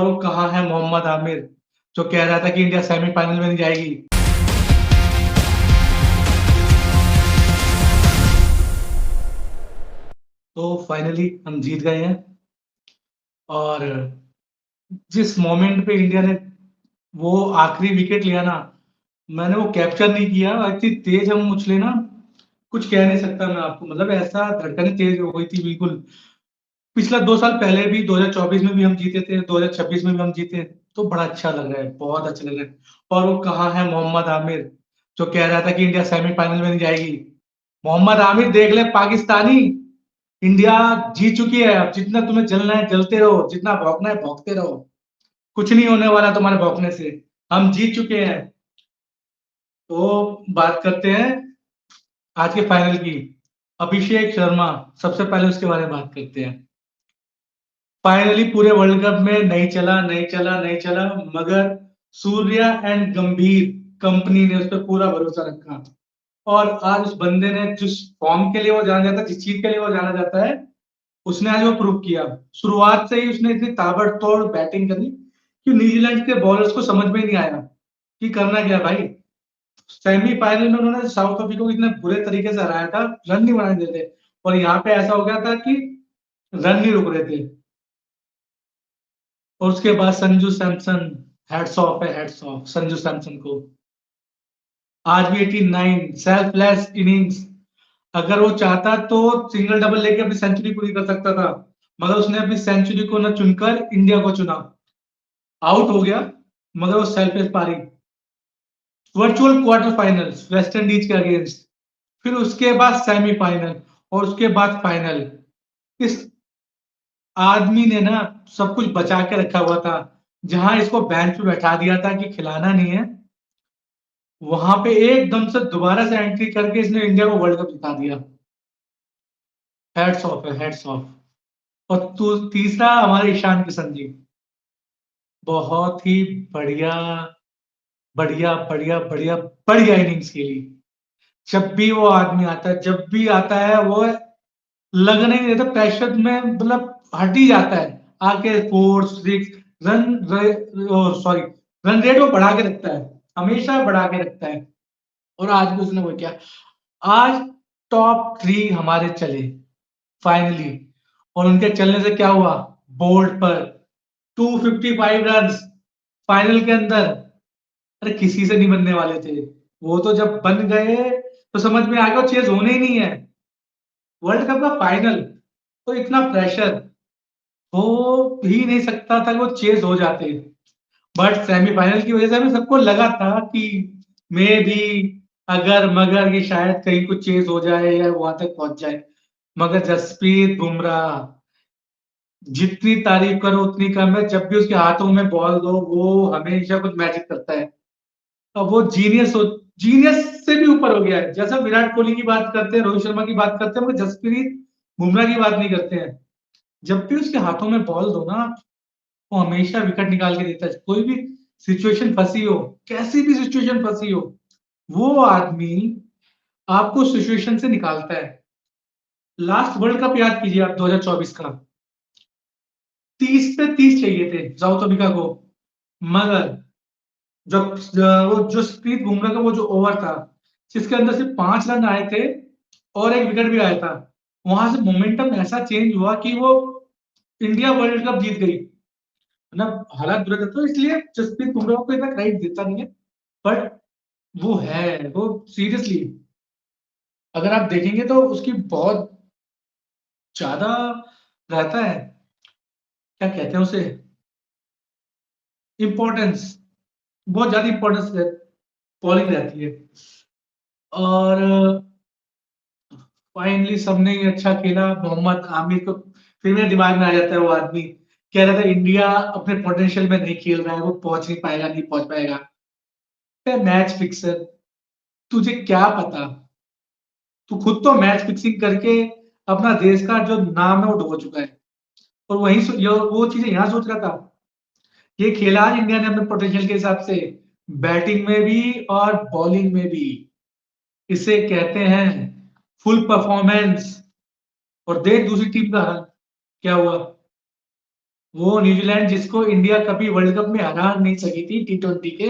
तो कहाँ है मोहम्मद आमिर जो कह रहा था कि इंडिया सेमीफाइनल में नहीं जाएगी। तो फाइनली हम जीत गए हैं और जिस मोमेंट पे इंडिया ने वो आखिरी विकेट लिया ना, मैंने वो कैप्चर नहीं किया। इतनी तेज हम उछले ना, कुछ कह नहीं सकता मैं आपको। मतलब ऐसा धड़कनें तेज हो गई थी बिल्कुल। पिछला 2 साल पहले भी 2024 में भी हम जीते थे, 2026 में भी हम जीते। तो बड़ा अच्छा लग रहा है, बहुत अच्छा लग रहा है। और वो कहाँ है मोहम्मद आमिर जो कह रहा था कि इंडिया सेमीफाइनल में नहीं जाएगी। मोहम्मद आमिर देख ले पाकिस्तानी, इंडिया जीत चुकी है। अब जितना तुम्हें जलना है जलते रहो, जितना भौंकना है भौंकते रहो, कुछ नहीं होने वाला तुम्हारे भौंकने से। हम जीत चुके हैं। तो बात करते हैं आज के फाइनल की। अभिषेक शर्मा, सबसे पहले उसके बारे में बात करते हैं। फाइनली पूरे वर्ल्ड कप में नहीं चला, नहीं चला, नहीं चला, मगर सूर्या एंड गंभीर कंपनी ने उस पर पूरा भरोसा रखा। और आज उस बंदे ने जिस फॉर्म के लिए वो जाना जाता है, जिस चीज के लिए वो जाना जाता है, उसने आज वो प्रूव किया। शुरुआत से ही उसने इतनी ताबड़तोड़ बैटिंग करी कि न्यूजीलैंड के बॉलर्स को समझ में ही नहीं आया कि करना क्या भाई। सेमीफाइनल में उन्होंने साउथ अफ्रीका को इतने बुरे तरीके से हराया था, रन नहीं बनाने देते। और यहाँ पे ऐसा हो गया था कि रन नहीं रुक रहे थे। और उसके बाद संजू सैमसन, हेड्स ऑफ है, हेड्स ऑफ संजू सैमसन को। आज भी 89 सेल्फलेस इनिंग्स। अगर वो चाहता तो सिंगल डबल लेके अपनी सेंचुरी पूरी कर सकता था, मगर उसने अपनी सेंचुरी को न चुनकर इंडिया को चुना। आउट हो गया, मगर वो सेल्फलेस पारी। Virtual quarter finals West Indies के अगेंस्ट, फिर उसके बाद सेमीफाइनल, और उसके बाद फाइनल। इस आदमी ने ना सब कुछ बचा के रखा हुआ था। जहां इसको बेंच पे बैठा दिया था कि खिलाना नहीं है, वहां पे एकदम से दोबारा से एंट्री करके इसने इंडिया को वर्ल्ड कप जिता दिया। हेड्स ऑफ है, हेड्स ऑफ। और तीसरा हमारे ईशान किशन जी, बहुत ही बढ़िया, बढ़िया बढ़िया बढ़िया बढ़िया इनिंग्स खेली। जब भी वो आदमी आता है, जब भी आता है वो लगने नहीं देता प्रेशर में, मतलब हट ही जाता है। आके 4 6 रन, सॉरी, रन रेट वो बढ़ा के रखता है, हमेशा बढ़ा के रखता है। और आज भी उसने वो किया। आज टॉप 3 हमारे चले फाइनली। और उनके चलने से क्या हुआ, बोर्ड पर 255 रन फाइनल के अंदर। अरे किसी से नहीं बनने वाले थे। वो तो जब बन गए तो समझ में आ गया चेज होने ही नहीं है। वर्ल्ड कप का फाइनल, तो इतना प्रेशर हो ही नहीं सकता था कि वो चेज हो जाते। बट सेमीफाइनल की वजह से हमें सबको लगा था कि मे भी, अगर मगर ये शायद कहीं कुछ चेज हो जाए या वहां तक पहुंच जाए। मगर जसप्रीत बुमराह, जितनी तारीफ करो उतनी कम है। जब भी उसके हाथों में बॉल दो वो हमेशा कुछ मैजिक करता है। अब वो जीनियस हो, जीनियस से भी ऊपर हो गया है। जैसा विराट कोहली की बात करते हैं, रोहित शर्मा की बात करते हैं, मगर जसप्रीत बुमराह की बात नहीं करते हैं। जब भी उसके हाथों में बॉल दो ना, वो हमेशा विकेट निकाल के देता है। कोई भी सिचुएशन फंसी हो, कैसी भी सिचुएशन फंसी हो, वो आदमी आपको सिचुएशन से निकालता है। लास्ट वर्ल्ड कप याद कीजिए आप, 2024 का। 30 पे 30 चाहिए थे साउथ अफ्रीका को, मगर जब वो जो स्प्रीत बुमराह का वो जो ओवर था, जिसके अंदर सिर्फ 5 रन आए थे और एक विकेट भी आया था, वहां से मोमेंटम ऐसा चेंज हुआ कि वो इंडिया वर्ल्ड कप जीत गई। मतलब हालात बुरे थे, तो इसलिए जसप्रीत बुमराह को इतना क्रेडिट देता नहीं है। बट वो है, वो सीरियसली अगर आप देखेंगे तो उसकी बहुत ज्यादा रहता है, क्या कहते हैं उसे, इम्पोर्टेंस। बहुत ज्यादा इम्पोर्टेंस बॉलिंग रहती है। और फाइनली सबने ही अच्छा खेला। मोहम्मद आमिर को फिर मेरे दिमाग में आ जाता है वो आदमी, कह रहा था इंडिया अपने पोटेंशियल में नहीं खेल रहा है, वो पहुंच नहीं पाएगा, नहीं पहुंच पाएगा। मैच फिक्सर, तुझे क्या पता। तू खुद तो मैच फिक्सिंग करके अपना देश का जो नाम है वो डुबो चुका है। और वही वो चीजें यहाँ सोच रहा था। ये खेला आज इंडिया ने अपने पोटेंशियल के हिसाब से, बैटिंग में भी और बॉलिंग में भी। इसे कहते हैं फुल परफॉर्मेंस। और देख दूसरी टीम का हाल क्या हुआ। वो न्यूजीलैंड जिसको इंडिया कभी वर्ल्ड कप में हरा नहीं सकी थी T20 के,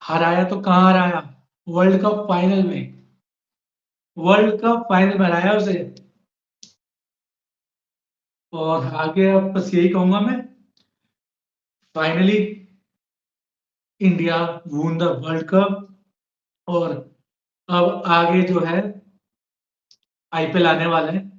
हराया तो कहाँ हराया, वर्ल्ड कप फाइनल में, वर्ल्ड कप फाइनल में हराया उसे। और आगे अब बस यही कहूंगा मैं, finally India won the world cup. और अब आगे जो है आईपीएल आने वाला है,